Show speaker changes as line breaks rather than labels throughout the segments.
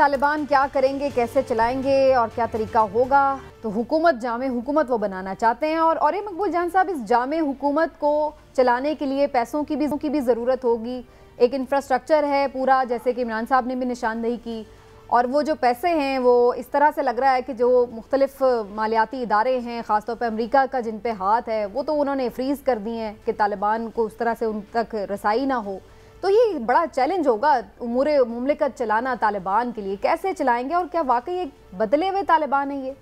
तालिबान क्या करेंगे, कैसे चलाएंगे और क्या तरीका होगा? तो हुकूमत, जामे हुकूमत वो बनाना चाहते हैं और ये मकबूल जान साहब, इस जामे हुकूमत को चलाने के लिए पैसों की भी ज़रूरत होगी। एक इंफ्रास्ट्रक्चर है पूरा, जैसे कि इमरान साहब ने भी निशानदेही की, और वो जो पैसे हैं वो इस तरह से लग रहा है कि जो मुख्तलिफ मालियाती इदारे हैं, ख़ासतौर पर अमेरिका का जिन पे हाथ है, वो तो उन्होंने फ्रीज़ कर दिए हैं कि तालिबान को उस तरह से उन तक रसाई ना हो। तो ये बड़ा चैलेंज होगा उमूरे मुमलिकत चलाना तालिबान के लिए। कैसे चलाएंगे और क्या वाकई एक बदले हुए तालिबान है ये?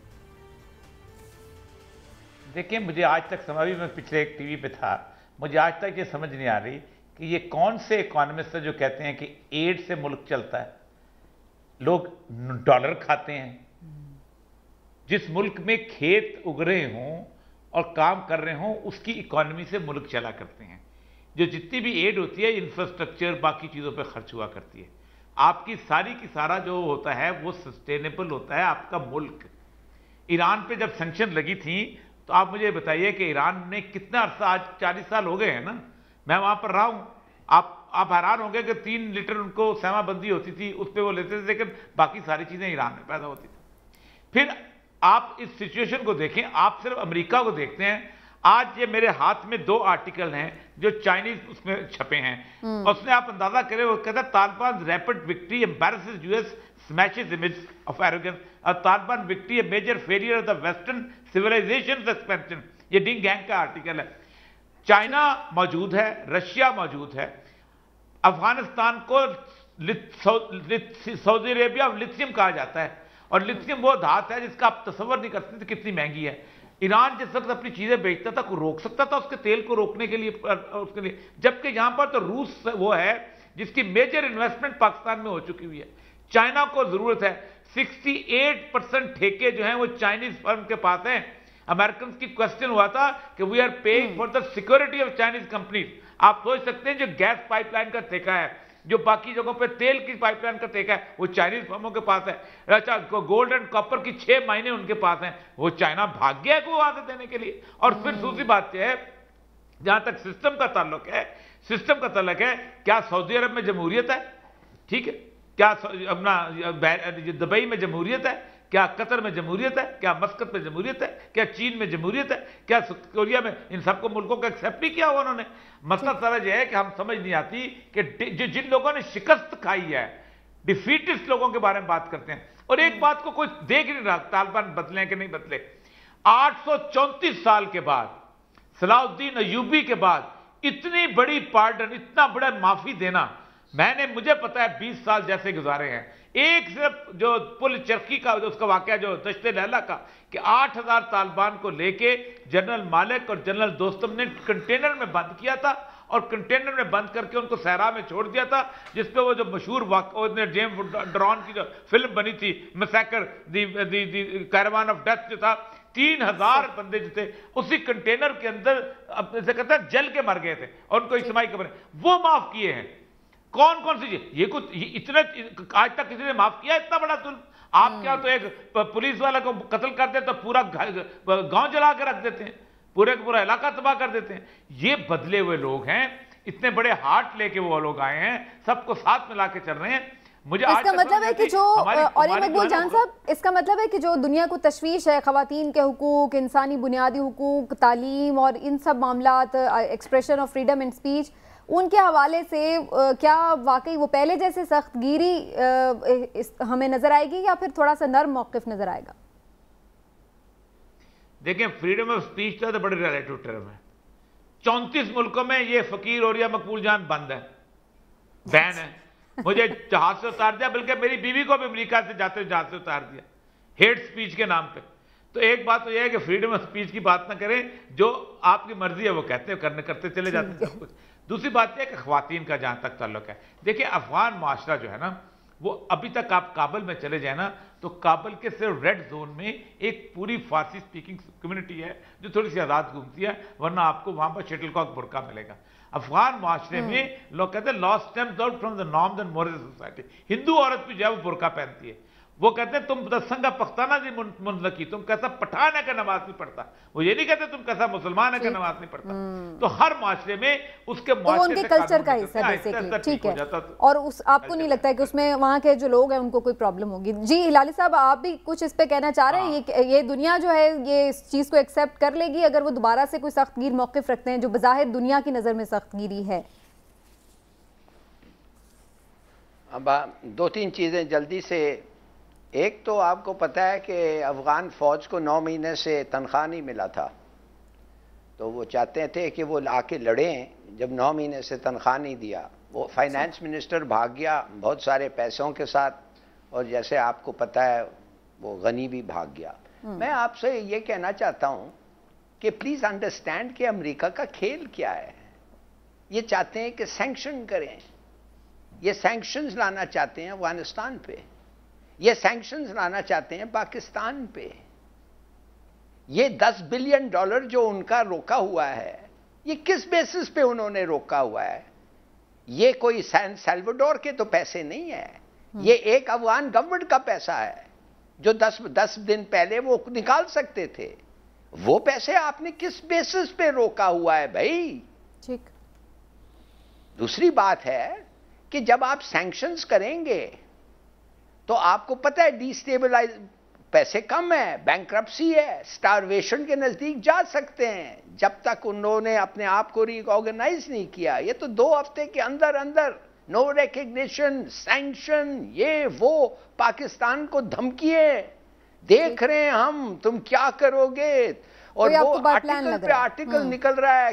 देखिए, मुझे आज तक समझ, मैं पिछले एक टीवी पे था, मुझे आज तक ये समझ नहीं आ रही कि ये कौन से इकोनॉमिस्ट है जो कहते हैं कि एड से मुल्क चलता है। लोग डॉलर खाते हैं। जिस मुल्क में खेत उग रहे हों और काम कर रहे हों, उसकी इकोनॉमी से मुल्क चला करते हैं। जो जितनी भी एड होती है, इंफ्रास्ट्रक्चर बाकी चीज़ों पर खर्च हुआ करती है। आपकी सारी की सारा जो होता है वो सस्टेनेबल होता है आपका मुल्क। ईरान पे जब सैंक्शन लगी थी तो आप मुझे बताइए कि ईरान ने कितना अरसा, आज 40 साल हो गए हैं ना, मैं वहां पर रहा हूं, आप हैरान होंगे कि 3 लीटर उनको सहमाबंदी होती थी, उस पर वो लेते थे, लेकिन बाकी सारी चीजें ईरान में पैदा होती थी। फिर आप इस सिचुएशन को देखें, आप सिर्फ अमेरिका को देखते हैं। आज ये मेरे हाथ में 2 आर्टिकल हैं जो चाइनीज उसमें छपे हैं, और उसमें आप अंदाजा करें, वो कहता है Taliban rapid victory embarrasses US, smashes image of arrogance, Taliban victory a major failure of the western civilisation expansion. ये डिंग गैंग का आर्टिकल है। चाइना मौजूद है, रशिया मौजूद है, अफगानिस्तान को सऊदी अरेबिया लिथियम कहा जाता है, और लिथियम वो धात है जिसका आप तस्वर नहीं कर सकते कितनी महंगी है। ईरान जिस वक्त अपनी चीजें बेचता था, को रोक सकता था उसके तेल को रोकने के लिए, उसके लिए, जबकि यहां पर तो रूस वो है जिसकी मेजर इन्वेस्टमेंट पाकिस्तान में हो चुकी हुई है। चाइना को जरूरत है। 68% ठेके जो हैं वो चाइनीज फर्म के पास हैं। अमेरिकन की क्वेश्चन हुआ था कि we are paying for the security of Chinese companies. आप सोच सकते हैं जो गैस पाइपलाइन का ठेका है, जो बाकी जगहों पे तेल की पाइपलाइन का ठेका है, वो चाइनीज फर्मों के पास है। अच्छा, गोल्ड एंड कॉपर की 6 माइने उनके पास हैं। वो चाइना भाग गया है को वहां से देने के लिए। और फिर दूसरी बात यह है, जहां तक सिस्टम का ताल्लुक है, क्या सऊदी अरब में जमहूरियत है? ठीक है, क्या अपना दुबई में जमहूरियत है? क्या कतर में जमहूरियत है? क्या मस्कत में जमहूरियत है? क्या चीन में जमहूरियत है? क्या कोरिया में? इन सबको मुल्कों को एक्सेप्ट नहीं किया हुआ उन्होंने। मसला सारा यह है कि हम समझ नहीं आती कि जिन लोगों ने शिकस्त खाई है, डिफीटिस्ट लोगों के बारे में बात करते हैं, और एक बात को कोई देख नहीं रहा, तालिबान बदले कि नहीं बदले। 834 साल के बाद, सलाउद्दीन अयूबी के बाद इतनी बड़ी पार्डन, इतना बड़ा माफी देना, मुझे पता है 20 साल जैसे गुजारे हैं। एक सिर्फ जो पुल चरखी का उसका वाकया, जो दश्ते लैला का, कि 8000 तालिबान को लेके जनरल मालिक और जनरल दोस्तम ने कंटेनर में बंद किया था, और कंटेनर में बंद करके उनको सहरा में छोड़ दिया था, जिसपे वो जो मशहूर जेम्स ड्रॉन की जो फिल्म बनी थी, massacre the caravan of death, जो था 3000 बंदे जो थे उसी कंटेनर के अंदर जैसे कहते हैं जल के मर गए थे, और उनको इज्तिमाई कब्रें वो माफ किए हैं। कौन कौन सी चीज, ये कुछ इतना आज तक किसी ने माफ किया इतना बड़ा जुल्म? आप क्या तो एक पुलिस वाला को कत्ल करते तो पूरा गांव जला के रख देते हैं, पूरे का पूरा इलाका तबाह कर देते हैं। ये बदले हुए लोग हैं, इतने बड़े हार्ट लेके वो लोग आए हैं, सबको साथ मिला के चल रहे हैं। मुझे
इसका मतलब है कि जो, और ये मकबूल जान साहब, इसका मतलब है कि जो दुनिया को तशवीश है खवातीन के हुकूक, इंसानी बुनियादी हुकूक, तालीम और इन सब मामलात, expression of freedom and speech, उनके हवाले से क्या वाकई वो पहले जैसे सख्तगीरी हमें नजर आएगी, या फिर थोड़ा सा नर्म मौक़िफ़ नजर आएगा?
देखें, फ्रीडम ऑफ स्पीच तो बड़े रिलेटिव टर्म है। 34 मुल्कों में ये फकीर और या मकबूल जान बंद है, बैन है। मुझे जहाज से उतार दिया, बल्कि मेरी बीवी को भी अमेरिका से जाते जहाज से उतार दिया, हेट स्पीच के नाम पे। तो एक बात तो यह है कि फ्रीडम ऑफ स्पीच की बात ना करें, जो आपकी मर्जी है वो कहते हैं, करते चले जाते हैं सब कुछ। दूसरी बात यह है कि ख्वातीन का जहां तक ताल्लुक है, देखिए अफगान माशरा जो है ना, वो अभी तक आप काबुल में चले जाए ना, तो काबुल के सिर्फ रेड जोन में एक पूरी फारसी स्पीकिंग कम्युनिटी है जो थोड़ी सी आज़ाद घूमती है, वरना आपको वहां पर शटलकॉक बुर्का मिलेगा। अफगान माशरे में लोग कहते हैं law stems out from the norms and morals society. Hindu औरत भी जो है वो बुर्का पहनती है। वो कहते हैं तुम दसंगा पख्ताना जी मुनलकी, तुम कैसा पठान है कि नमाज नहीं पढ़ता। वो ये नहीं कहते तुम कैसा मुसलमान है कि नमाज नहीं पढ़ता। तो हर माशरे में उसके
तो वो उनके कल्चर का हिस्सा बेसिकली, ठीक है। और उस आपको नहीं लगता है कि उसमें वहाँ के जो लोग हैं उनको कोई प्रॉब्लम होगी? जी हिलाली साहब, आप भी कुछ इस पे कहना चाह रहे हैं? ये दुनिया जो है ये इस चीज को एक्सेप्ट कर लेगी अगर वो दोबारा से कोई सख्तगीर मौकिफ रखते हैं जो बज़ाहिर दुनिया की नजर में सख्तगीरी है?
अब 2-3 चीजें जल्दी से। एक तो आपको पता है कि अफगान फौज को 9 महीने से तनख्वाह नहीं मिला था, तो वो चाहते थे कि वो आके लड़ें। जब 9 महीने से तनख्वाह नहीं दिया, वो फाइनेंस मिनिस्टर भाग गया बहुत सारे पैसों के साथ, और जैसे आपको पता है वो गनी भी भाग गया। मैं आपसे ये कहना चाहता हूं कि प्लीज अंडरस्टैंड कि अमेरिका का खेल क्या है। ये चाहते हैं कि सैंक्शन करें, ये सैंक्शंस लाना चाहते हैं अफगानिस्तान पे, ये सैंक्शंस लाना चाहते हैं पाकिस्तान पे। ये $10 बिलियन जो उनका रोका हुआ है, ये किस बेसिस पे उन्होंने रोका हुआ है? ये कोई सैन सैल्वाडोर के तो पैसे नहीं है, ये एक अफगान गवर्नमेंट का पैसा है जो 10 दिन पहले वो निकाल सकते थे। वो पैसे आपने किस बेसिस पे रोका हुआ है भाई? ठीक। दूसरी बात है कि जब आप सैंक्शंस करेंगे तो आपको पता है डिस्टेबलाइज, पैसे कम है, बैंक्रप्सी है, स्टारवेशन के नजदीक जा सकते हैं जब तक उन्होंने अपने आप को रिकॉर्गेनाइज नहीं किया। ये तो 2 हफ्ते के अंदर अंदर नो रिकग्निशन, सैंक्शन, ये वो, पाकिस्तान को धमकिए, देख रहे हैं हम तुम क्या करोगे। और वो आर्टिकल पे आर्टिकल निकल रहा है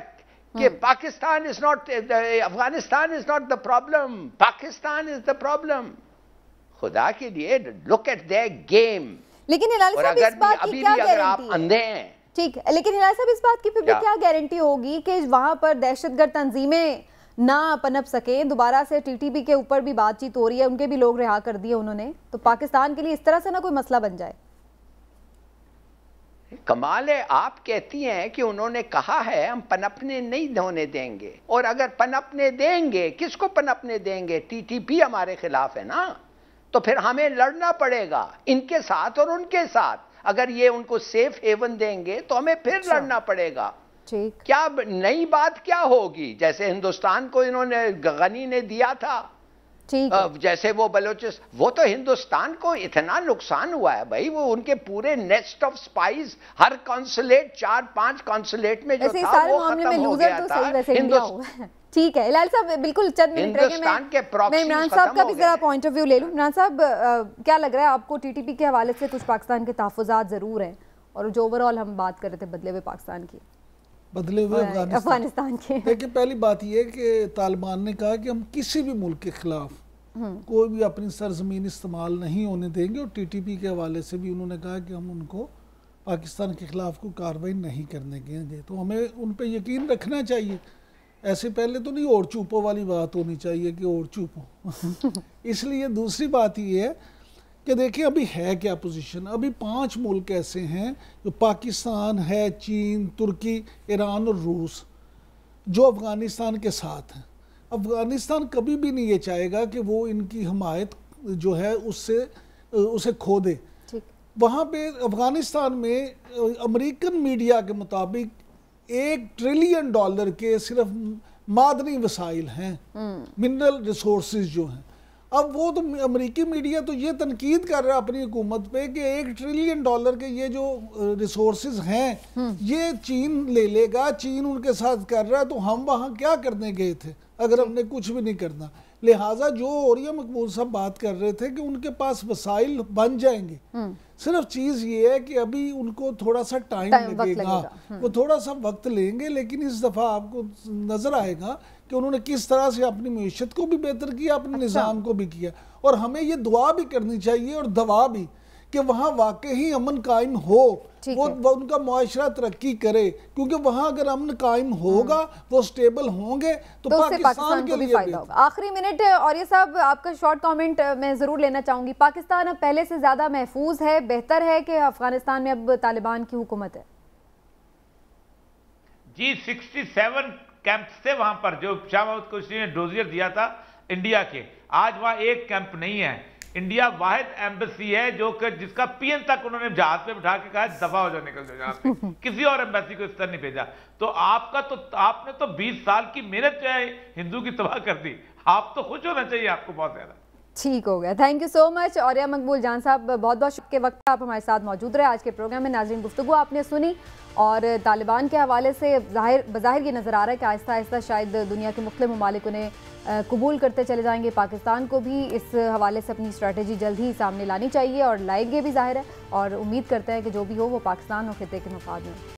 कि Pakistan is not, Afghanistan is not the problem, Pakistan is the problem. खुदा के लिए लुक एट देयर गेम।
लेकिन हिलाली साहब इस बात की क्या गारंटी है?
अंधे हैं,
ठीक है, लेकिन हिलाली साहब इस बात की फिर भी क्या गारंटी होगी कि वहां पर दहशतगर्द तंजीमें ना पनप सके? दोबारा से टीटीपी के ऊपर भी बातचीत हो रही है, उनके भी लोग रिहा कर दिए उन्होंने, तो पाकिस्तान के लिए इस तरह से ना कोई मसला बन जाए।
कमाल है, आप कहती हैं कि उन्होंने कहा है हम पनपने नहीं होने देंगे, और अगर पनपने देंगे, किसको पनपने देंगे? टीटीपी हमारे खिलाफ है ना, तो फिर हमें लड़ना पड़ेगा इनके साथ और उनके साथ। अगर ये उनको सेफ हेवन देंगे तो हमें फिर लड़ना पड़ेगा। ठीक। क्या नई बात क्या होगी? जैसे हिंदुस्तान को इन्होंने गनी ने दिया था, ठीक, जैसे वो बलोचिस्तान, वो तो हिंदुस्तान को इतना नुकसान हुआ है भाई, वो उनके पूरे nest of spice, her consulate, 4-5 consulate में जो था वो खत्म हो गया था।
ठीक है हिलाल साहब, बिल्कुल चंद मिनट रह गए, मैं इमरान साहब का भी जरा पॉइंट ऑफ व्यू ले लूं। इमरान साहब, क्या लग रहा है आपको? टीटीपी के हवाले से कुछ पाकिस्तान के तहफ़्फ़ुज़ात जरूर हैं, और जो ओवरऑल हम बात कर रहे थे बदले हुए पाकिस्तान की, बदले हुए अफगानिस्तान के, देखिए
पहली बात यह है कि तालिबान ने कहा कि हम किसी भी मुल्क के खिलाफ कोई भी अपनी सरजमीन इस्तेमाल नहीं होने देंगे, और टीटीपी के हवाले से भी उन्होंने कहा कि हम उनको पाकिस्तान के खिलाफ कोई कार्रवाई नहीं करने देंगे। तो हमें उन पर यकीन रखना चाहिए। ऐसे पहले तो नहीं और चूपों वाली बात होनी चाहिए कि और चूपों। इसलिए दूसरी बात ये है कि देखिए अभी है क्या पोजीशन। अभी 5 मुल्क ऐसे हैं जो पाकिस्तान है, चीन, तुर्की, ईरान और रूस, जो अफ़गानिस्तान के साथ हैं। अफ़गानिस्तान कभी भी नहीं ये चाहेगा कि वो इनकी हमायत जो है उसे खो दे। वहाँ पे अफ़गानिस्तान में अमेरिकन मीडिया के मुताबिक $1 ट्रिलियन के सिर्फ मादनी वसाइल हैं, मिनरल रिसोर्सेज जो हैं। अब वो तो अमेरिकी मीडिया तो ये तनकीद कर रहा है अपनी हुकूमत पे कि $1 ट्रिलियन के ये जो रिसोर्सेज हैं ये चीन ले लेगा, चीन उनके साथ कर रहा है, तो हम वहाँ क्या करने गए थे अगर हमने कुछ भी नहीं करना। लिहाजा जो औरिया मकबूल साहब बात कर रहे थे कि उनके पास वसाइल बन जाएंगे, सिर्फ चीज़ ये है कि अभी उनको थोड़ा सा टाइम लगेगा, वो थोड़ा सा वक्त लेंगे। लेकिन इस दफ़ा आपको नज़र आएगा कि उन्होंने किस तरह से अपनी मईशत को भी बेहतर किया, अपने निज़ाम को भी किया। और हमें ये दुआ भी करनी चाहिए और दवा भी कि वहाँ वाकई अमन कायम हो, वो उनका मुआशरा तरक्की करे, क्योंकि वहाँ अगर अमन कायम होगा, वो स्टेबल होंगे तो पाकिस्तान के लिए फायदा होगा।
आखिरी मिनट, और ये साहब आपका शॉर्ट कमेंट मैं ज़रूर लेना चाहूँगी। पाकिस्तान अब पहले से ज़्यादा महफूज है, बेहतर है कि अफगानिस्तान में अब तालिबान की हुकूमत है?
जी 67 कैंप थे वहाँ पर, जो शाह महमूद कुरैशी ने डोजियर दिया था इंडिया के, आज वहाँ एक कैंप नहीं है। इंडिया वाहिद एम्बेसी है जो कि जिसका पीएम तक उन्होंने जहाज पे बिठा के कहा दफा हो जाओ, निकल जाओ यहाँ से। किसी और एम्बेसी को इस तरह नहीं भेजा। तो आपने तो 20 साल की मेहनत जो है हिंदू की तबाह कर दी। आप तो खुश होना चाहिए आपको बहुत ज्यादा।
ठीक हो गया, थैंक यू सो मच। और या मकबूल जान साहब, बहुत बहुत शुक्रिया के वक्त आप हमारे साथ मौजूद रहे आज के प्रोग्राम में। नाज़रीन, गुफ्तगू आपने सुनी और तालिबान के हवाले से बज़ाहिर ये नज़र आ रहा है कि आहिस्ता आहिस्ता शायद दुनिया के मुख्तलिफ ममालिक उन्हें कबूल करते चले जाएंगे। पाकिस्तान को भी इस हवाले से अपनी स्ट्रैटेजी जल्द ही सामने लानी चाहिए और लाएंगे भी, ज़ाहिर है। और उम्मीद करते हैं कि जो भी हो वो पाकिस्तान और खित्ते के मफाद में।